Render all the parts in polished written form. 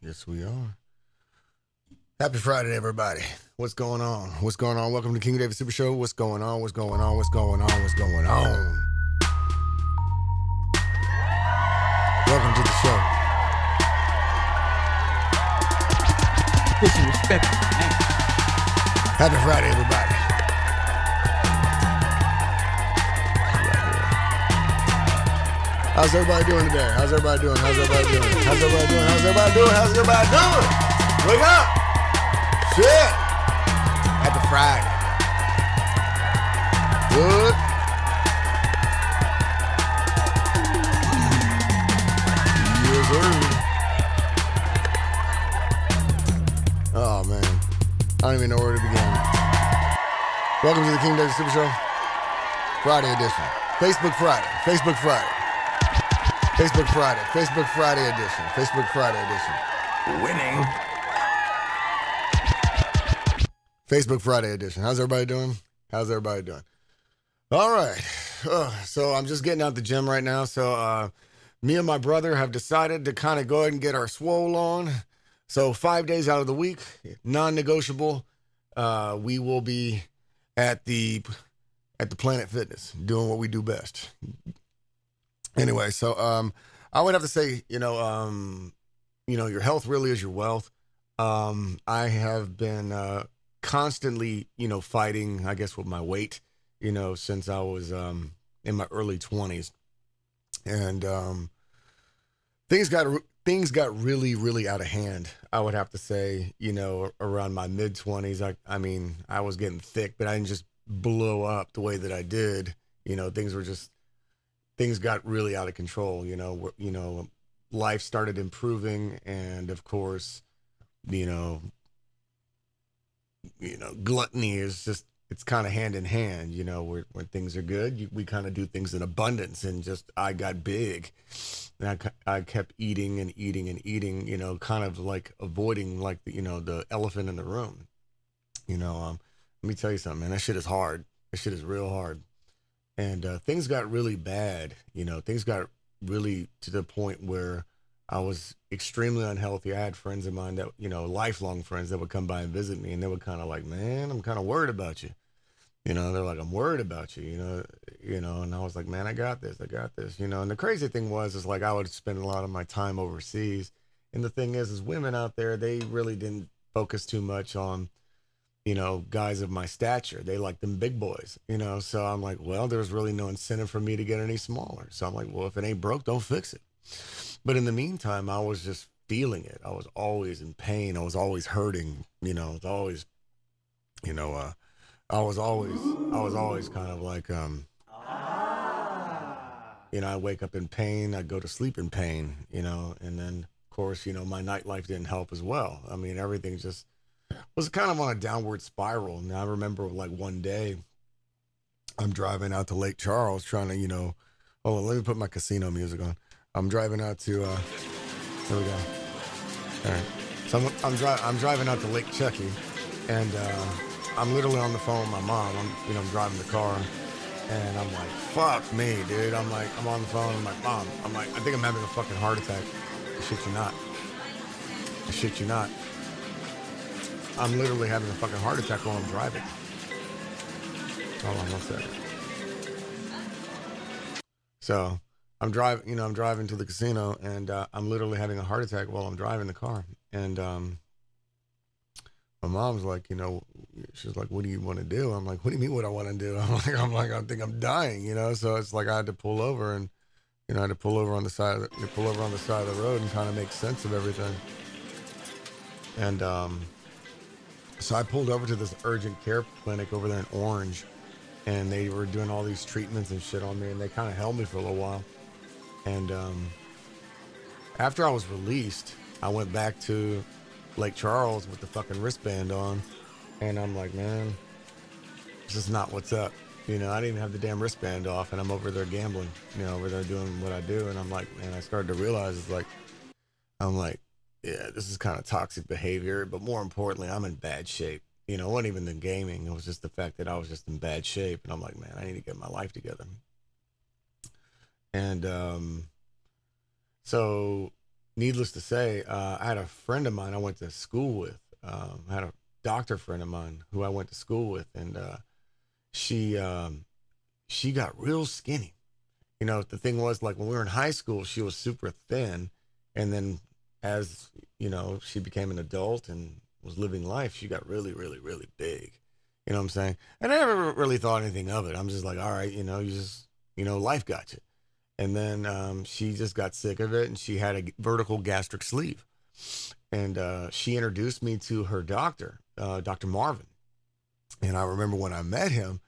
Yes, we are. Happy Friday, everybody. What's going on? What's going on? Welcome to King David Super Show. What's going on? What's going on? What's going on? What's going on? Welcome to the show. Put some respect on my name. Happy Friday, everybody. How's everybody doing today? How's everybody doing? How's everybody doing? How's everybody doing? How's everybody doing? How's everybody doing? Wake up! Shit! Happy Friday. Good. Yes, sir. Oh, man. I don't even know where to begin. Welcome to the King David Super Show. Friday edition. Facebook Friday. Facebook Friday. Facebook Friday. Facebook Friday edition. Facebook Friday edition. Winning. Facebook Friday edition. How's everybody doing? How's everybody doing? All right. So I'm just getting out the gym right now. So me and my brother have decided to kind of go ahead and get our swole on. So 5 days out of the week, non-negotiable, we will be at the Planet Fitness doing what we do best. Anyway, so I would have to say, your health really is your wealth. I have been constantly, fighting, I guess, with my weight, since I was in my early 20s. And things got really, really out of hand, I would have to say, around my mid-20s. I mean, I was getting thick, but I didn't just blow up the way that I did. Things got really out of control, life started improving. And of course, gluttony is just, it's kind of hand in hand, when things are good, we kind of do things in abundance, and just, I got big and I kept eating and eating and eating, kind of like avoiding like the elephant in the room. Let me tell you something, man, that shit is hard. That shit is real hard. And things got really bad, things got really to the point where I was extremely unhealthy. I had friends of mine that, lifelong friends that would come by and visit me, and they were kind of like, man, I'm kind of worried about you. They're like, I'm worried about you, and I was like, man, I got this. And the crazy thing is like, I would spend a lot of my time overseas. And the thing is women out there, they really didn't focus too much on, guys of my stature. They like them big boys, so I'm like, well, there's really no incentive for me to get any smaller. So I'm like, well, if it ain't broke, don't fix it. But in the meantime, I was just feeling it. I was always in pain. I was always hurting, I was always, I was always kind of like, I wake up in pain. I go to sleep in pain, and then of course, my nightlife didn't help as well. I mean, everything just was kind of on a downward spiral. And I remember like one day I'm driving out to Lake Charles trying to, hold on, let me put my casino music on. I'm driving out to, here we go. All right. So I'm driving out to Lake Chucky, and I'm literally on the phone with my mom. I'm driving the car, and I'm like, fuck me, dude. I'm on the phone. I'm like, Mom, I think I'm having a fucking heart attack. I shit you not. I shit you not. I'm literally having a fucking heart attack while I'm driving. Hold on one second. So I'm driving to the casino, and I'm literally having a heart attack while I'm driving the car. And my mom's like, she's like, what do you want to do? I'm like, what do you mean what I want to do? I think I'm dying, So it's like I had to pull over, and I had to pull over on the side of the road and kind of make sense of everything. And so I pulled over to this urgent care clinic over there in Orange, and they were doing all these treatments and shit on me, and they kind of held me for a little while. And after I was released, I went back to Lake Charles with the fucking wristband on, and I'm like, man, this is not what's up. I didn't even have the damn wristband off, and I'm over there gambling, over there doing what I do. And I'm like, man, I started to realize yeah, this is kind of toxic behavior, but more importantly, I'm in bad shape. It wasn't even the gaming. It was just the fact that I was just in bad shape. And I'm like, man, I need to get my life together. And so needless to say, I had a friend of mine I went to school with. I had a doctor friend of mine who I went to school with, and she she got real skinny. You know, the thing was, like, when we were in high school, she was super thin, and then as you know, she became an adult and was living life, she got really, really, really big. You know what I'm saying? And I never really thought anything of it. I'm just like, all right, you know, you just, you know, life got you. And then she just got sick of it, and she had a vertical gastric sleeve. And she introduced me to her doctor, Dr. Marvin. And I remember when I met him,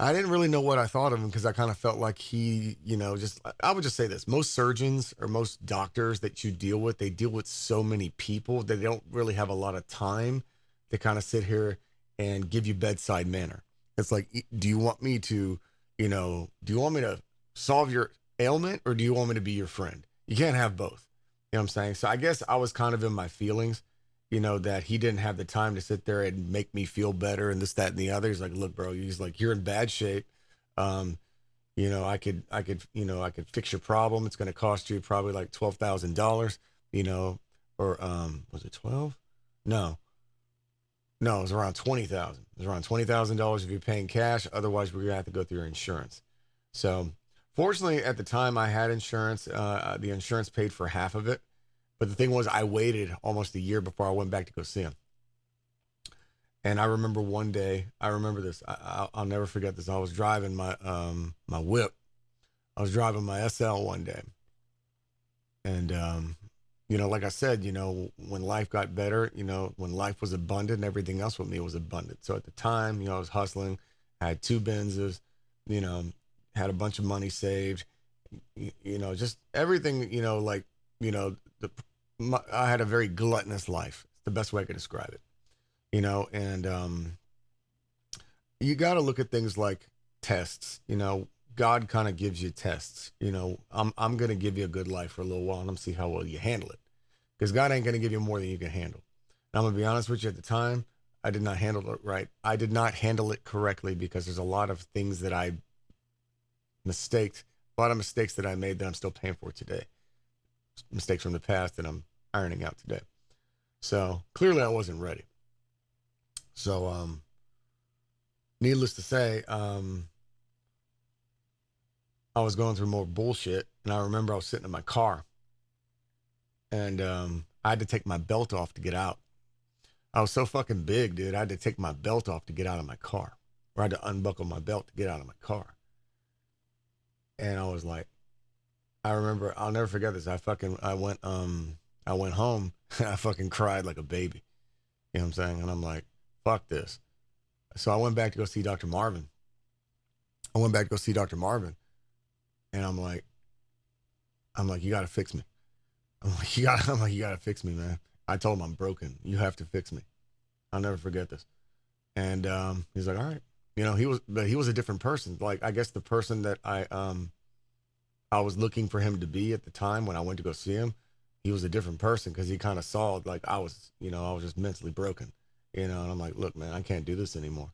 I didn't really know what I thought of him because I kind of felt like he, you know, just, I would just say this: most surgeons or most doctors that you deal with, they deal with so many people that they don't really have a lot of time to kind of sit here and give you bedside manner. It's like, do you want me to, you know, do you want me to solve your ailment, or do you want me to be your friend? You can't have both. You know what I'm saying? So I guess I was kind of in my feelings, you know, that he didn't have the time to sit there and make me feel better and this, that, and the other. He's like, look, bro, he's like, you're in bad shape. Um, you know, I could fix your problem. It's going to cost you probably like $12,000, you know, or, was it 12? No, no, it was around 20,000. It was around $20,000 if you're paying cash. Otherwise, we're going to have to go through your insurance. So fortunately at the time I had insurance, the insurance paid for half of it. But the thing was, I waited almost a year before I went back to go see him. And I remember one day, I remember this. I'll never forget this. I was driving my whip. I was driving my SL one day, and you know, like I said, you know, when life got better, you know, when life was abundant, everything else with me was abundant. So at the time, you know, I was hustling. I had two Benzes, you know, had a bunch of money saved, you know, just everything, you know, like, you know, I had a very gluttonous life. It's the best way I could describe it, you know, and you got to look at things like tests. You know, God kind of gives you tests. You know, I'm going to give you a good life for a little while, and I'm see how well you handle it, because God ain't going to give you more than you can handle. And I'm going to be honest with you. At the time, I did not handle it right. I did not handle it correctly, because there's a lot of things that I mistaked, a lot of mistakes that I made that I'm still paying for today. Mistakes from the past that I'm ironing out today. So clearly, I wasn't ready. So needless to say, I was going through more bullshit, and I remember I was sitting in my car, and I had to take my belt off to get out. I was so fucking big, dude. I had to take my belt off to get out of my car, or I had to unbuckle my belt to get out of my car. And I was like, I remember, I'll never forget this. I went home and I fucking cried like a baby. You know what I'm saying? And I'm like, fuck this. So I went back to go see Dr. Marvin. I went back to go see Dr. Marvin, and I'm like, you gotta fix me. I'm like, you gotta fix me, man. I told him I'm broken. You have to fix me. I'll never forget this. And he's like, all right. You know, but he was a different person. Like, I guess the person that I was looking for him to be at the time when I went to go see him, he was a different person, because he kind of saw, like, I was, you know, I was just mentally broken. You know, and I'm like, look, man, I can't do this anymore.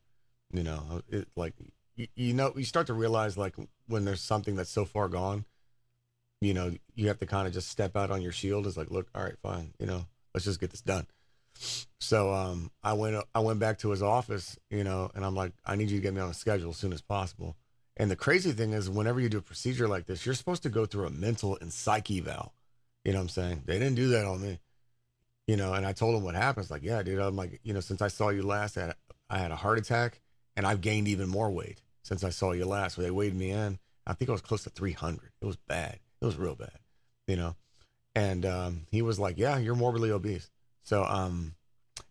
You know, it like, you know, you start to realize, like, when there's something that's so far gone, you know, you have to kind of just step out on your shield. It's like, look, all right, fine, you know, let's just get this done. So I went back to his office, you know, and I'm like, I need you to get me on a schedule as soon as possible. And the crazy thing is, whenever you do a procedure like this, you're supposed to go through a mental and psych eval. You know what I'm saying? They didn't do that on me, you know. And I told him what happened. It's like, yeah, dude. I'm like, you know, since I saw you last, I had a heart attack, and I've gained even more weight since I saw you last. Where they weighed me in, I think I was close to 300. It was bad. It was real bad, you know. And he was like, yeah, you're morbidly obese. So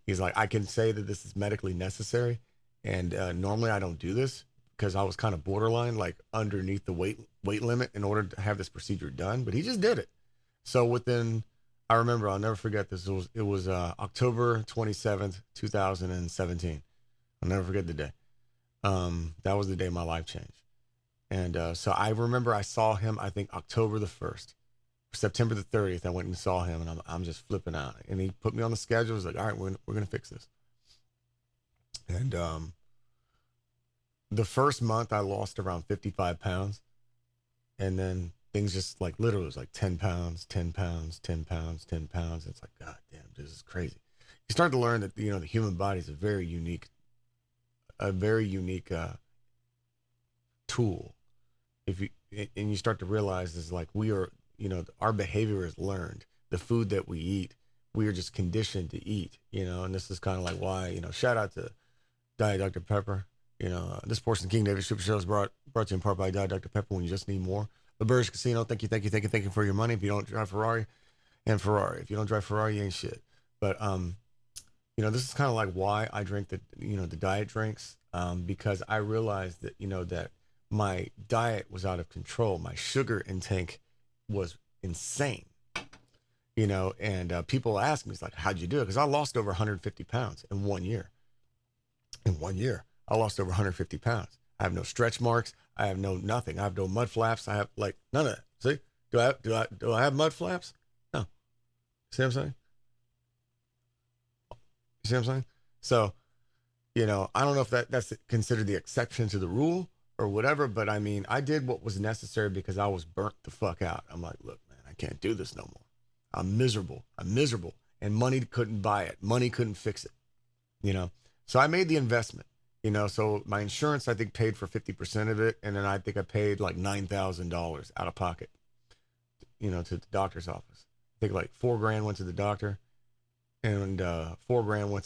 he's like, I can say that this is medically necessary, and normally I don't do this, because I was kind of borderline, like underneath the weight limit in order to have this procedure done. But he just did it. So within, I remember, I'll never forget this. It was October 27th, 2017. I'll never forget the day. That was the day my life changed. And so I remember I saw him, I think October the 1st. September the 30th, I went and saw him, and I'm just flipping out. And he put me on the schedule. He's like, all right, we're going to fix this. And the first month I lost around 55 pounds. And then things just like literally was like 10 pounds, 10 pounds, 10 pounds, 10 pounds. It's like, God damn, this is crazy. You start to learn that, the human body is a very unique tool. If you, and you start to realize is like we are, our behavior is learned. The food that we eat, we are just conditioned to eat, and this is kind of like why, shout out to Diet Dr. Pepper. This portion of King David Super Show is brought to you in part by Diet Dr. Pepper when you just need more. The Burge Casino, thank you for your money. If you don't drive Ferrari, if you don't drive Ferrari, you ain't shit. But this is kind of like why I drink the diet drinks, because I realized that that my diet was out of control. My sugar intake was insane. And people ask me, it's like, how'd you do it? Because I lost over 150 pounds in 1 year. In 1 year, I lost over 150 pounds. I have no stretch marks. I have no nothing. I have no mud flaps. I have like none of that. See, do I have mud flaps? No. See what I'm saying? You see what I'm saying? So, I don't know if that's considered the exception to the rule or whatever, but I mean, I did what was necessary because I was burnt the fuck out. I'm like, look, man, I can't do this no more. I'm miserable. And money couldn't buy it. Money couldn't fix it, So I made the investment, so my insurance, I think, paid for 50% of it. And then I think I paid like $9,000 out of pocket, to the doctor's office. I think like $4,000 went to the doctor, and $4,000 went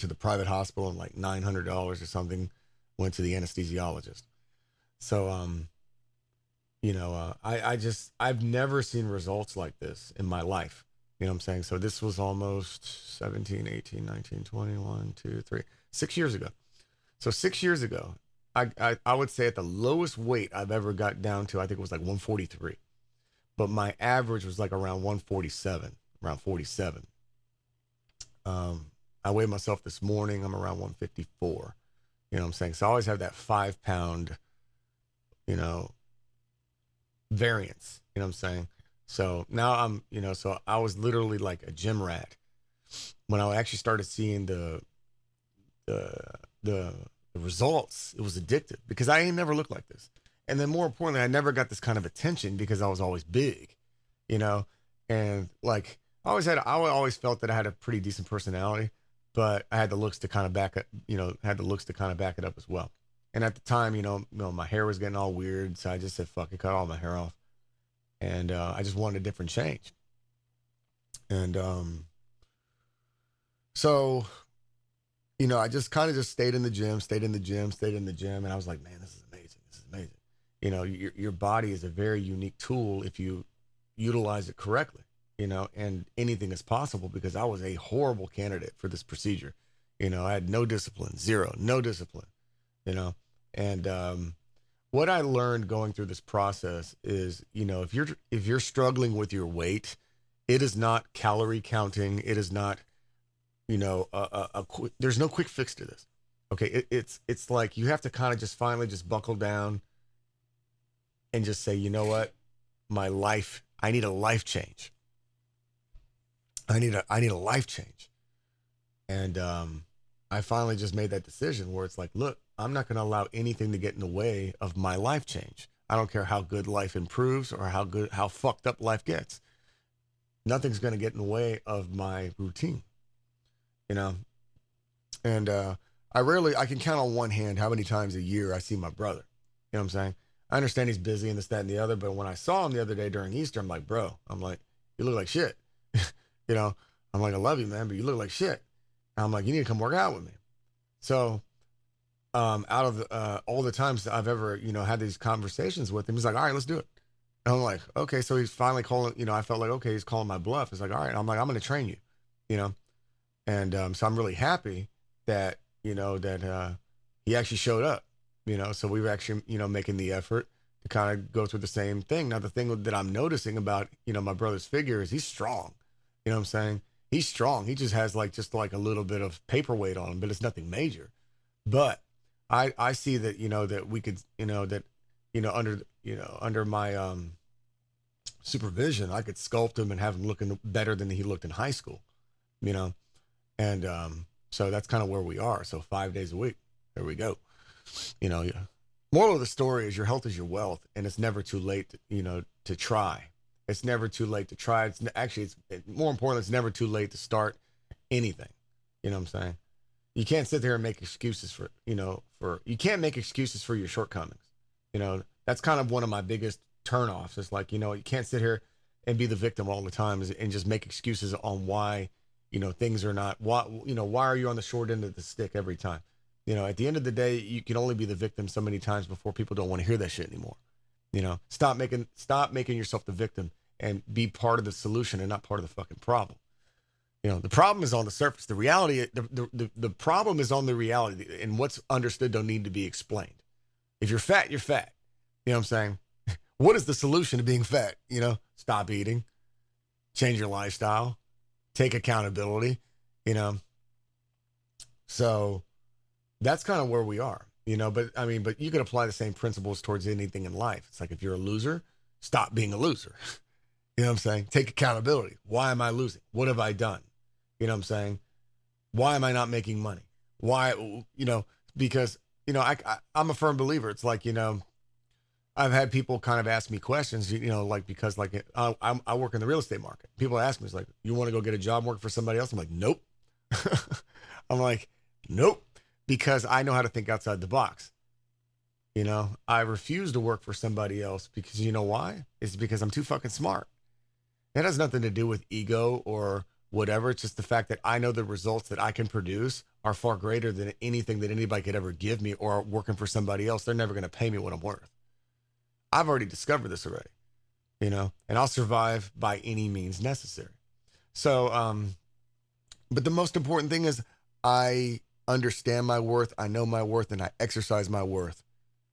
to the private hospital, and like $900 or something went to the anesthesiologist. So, I've never seen results like this in my life. You know what I'm saying? So this was almost 17, 18, 19, 21, 2, 3, 6 years ago. So 6 years ago, I would say at the lowest weight I've ever got down to, I think it was like 143. But my average was like around 147, around 47. I weighed myself this morning. I'm around 154. You know what I'm saying? So I always have that 5 pound, variance. You know what I'm saying? So now I'm, so I was literally like a gym rat when I actually started seeing the results. It was addictive because I ain't never looked like this. And then more importantly, I never got this kind of attention because I was always big, and like I always felt that I had a pretty decent personality, but I had the looks to kind of back it, up as well. And at the time, my hair was getting all weird. So I just said, fuck it, cut all my hair off. And I just wanted a different change. And so, I just kind of just stayed in the gym. And I was like, man, this is amazing. Your body is a very unique tool if you utilize it correctly, and anything is possible because I was a horrible candidate for this procedure. I had no discipline, no discipline, and what I learned going through this process is, if you're struggling with your weight, it is not calorie counting. It is not, there's no quick fix to this. Okay. It's like, you have to kind of just finally just buckle down and just say, you know what, I need a life change. I need a life change. And, I finally just made that decision where it's like, look, I'm not going to allow anything to get in the way of my life change. I don't care how good life improves or how fucked up life gets. Nothing's going to get in the way of my routine, And I can count on one hand how many times a year I see my brother. You know what I'm saying? I understand he's busy and this, that, and the other, but when I saw him the other day during Easter, I'm like, bro, you look like shit. I'm like, I love you, man, but you look like shit. And I'm like, you need to come work out with me. So, out of all the times I've ever, had these conversations with him, he's like, all right, let's do it. And I'm like, okay. So he's finally calling, I felt like, okay, he's calling my bluff. It's like, all right. I'm like, I'm going to train you, And so I'm really happy that, he actually showed up, so we were actually, making the effort to kind of go through the same thing. Now, the thing that I'm noticing about, my brother's figure is he's strong. You know what I'm saying? He's strong. He just has just a little bit of paperweight on him, but it's nothing major. But I see that, that we could, under my supervision, I could sculpt him and have him looking better than he looked in high school, and so that's kind of where we are. So 5 days a week, there we go. Yeah. Moral of the story is your health is your wealth, and it's never too late, to try. It's never too late to try. It's more important. It's never too late to start anything. You know what I'm saying? You can't sit there and make excuses you can't make excuses for your shortcomings. That's kind of one of my biggest turnoffs. It's like, you can't sit here and be the victim all the time and just make excuses on why, things are not, why are you on the short end of the stick every time? At the end of the day, you can only be the victim so many times before people don't want to hear that shit anymore. Stop making yourself the victim and be part of the solution and not part of the fucking problem. The problem is on the surface. The reality, the problem is on the reality, and what's understood don't need to be explained. If you're fat, you're fat. You know what I'm saying? What is the solution to being fat? Stop eating, change your lifestyle, take accountability, So that's kind of where we are, but you can apply the same principles towards anything in life. It's like, if you're a loser, stop being a loser. You know what I'm saying? Take accountability. Why am I losing? What have I done? You know what I'm saying? Why am I not making money? Why, because, I'm a firm believer. It's like, I've had people kind of ask me questions, because I work in the real estate market. People ask me, it's like, you want to go get a job work for somebody else? I'm like, nope. I'm like, nope. Because I know how to think outside the box. I refuse to work for somebody else because you know why? It's because I'm too fucking smart. It has nothing to do with ego or whatever. It's just the fact that I know the results that I can produce are far greater than anything that anybody could ever give me, or working for somebody else. They're never going to pay me what I'm worth. I've already discovered this already, and I'll survive by any means necessary. So, but the most important thing is I understand my worth. I know my worth, and I exercise my worth,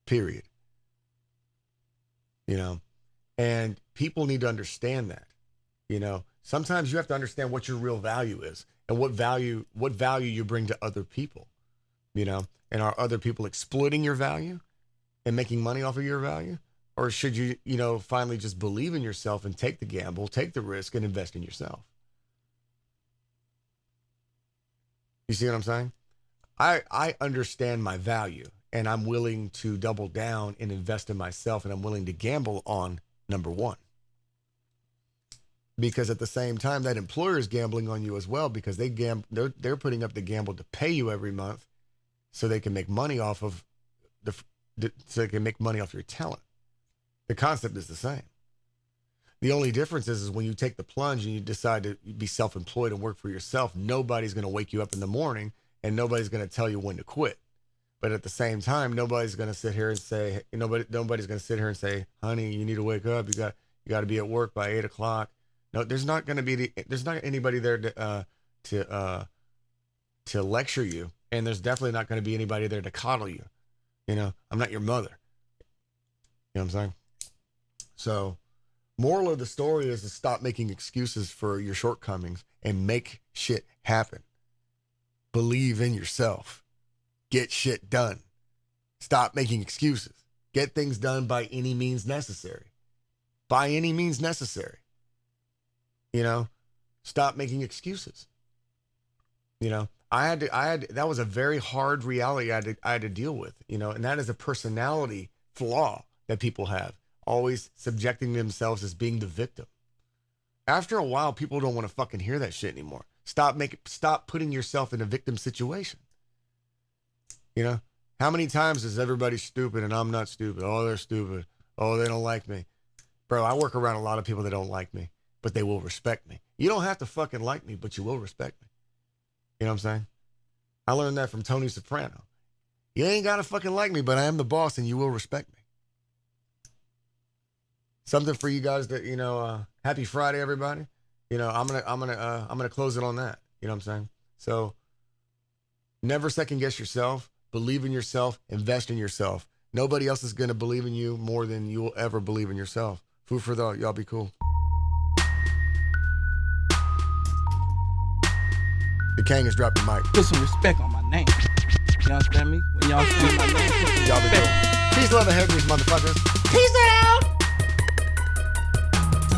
period. And people need to understand that. Sometimes you have to understand what your real value is and what value you bring to other people, and are other people exploiting your value and making money off of your value? Or should you, finally just believe in yourself and take the gamble, take the risk, and invest in yourself? You see what I'm saying? I understand my value, and I'm willing to double down and invest in myself, and I'm willing to gamble on number one. Because at the same time, that employer is gambling on you as well, because they're putting up the gamble to pay you every month so they can make money off of so they can make money off your talent. The concept is the same. The only difference is when you take the plunge and you decide to be self-employed and work for yourself, nobody's going to wake you up in the morning and nobody's going to tell you when to quit. But at the same time, nobody's going to sit here and say, nobody's going to sit here and say, honey, you need to wake up. You got to be at work by 8:00. No, there's not anybody there to lecture you. And there's definitely not going to be anybody there to coddle you. I'm not your mother. You know what I'm saying? So, moral of the story is to stop making excuses for your shortcomings and make shit happen. Believe in yourself. Get shit done. Stop making excuses. Get things done by any means necessary. By any means necessary. Stop making excuses. That was a very hard reality I had to deal with, and that is a personality flaw that people have, always subjecting themselves as being the victim. After a while, people don't want to fucking hear that shit anymore. Stop putting yourself in a victim situation. How many times is everybody stupid and I'm not stupid? Oh, they're stupid. Oh, they don't like me. Bro, I work around a lot of people that don't like me, but they will respect me. You don't have to fucking like me, but you will respect me. You know what I'm saying? I learned that from Tony Soprano. You ain't got to fucking like me, but I am the boss and you will respect me. Something for you guys that, happy Friday, everybody. I'm gonna close it on that. You know what I'm saying? So never second guess yourself. Believe in yourself. Invest in yourself. Nobody else is gonna believe in you more than you will ever believe in yourself. Food for thought. Y'all be cool. The King has dropped the mic. Put some respect on my name. You understand me? When y'all see my name, put some Y'all be respect. cool. Peace, love, and hair grease, motherfuckers. Peace out.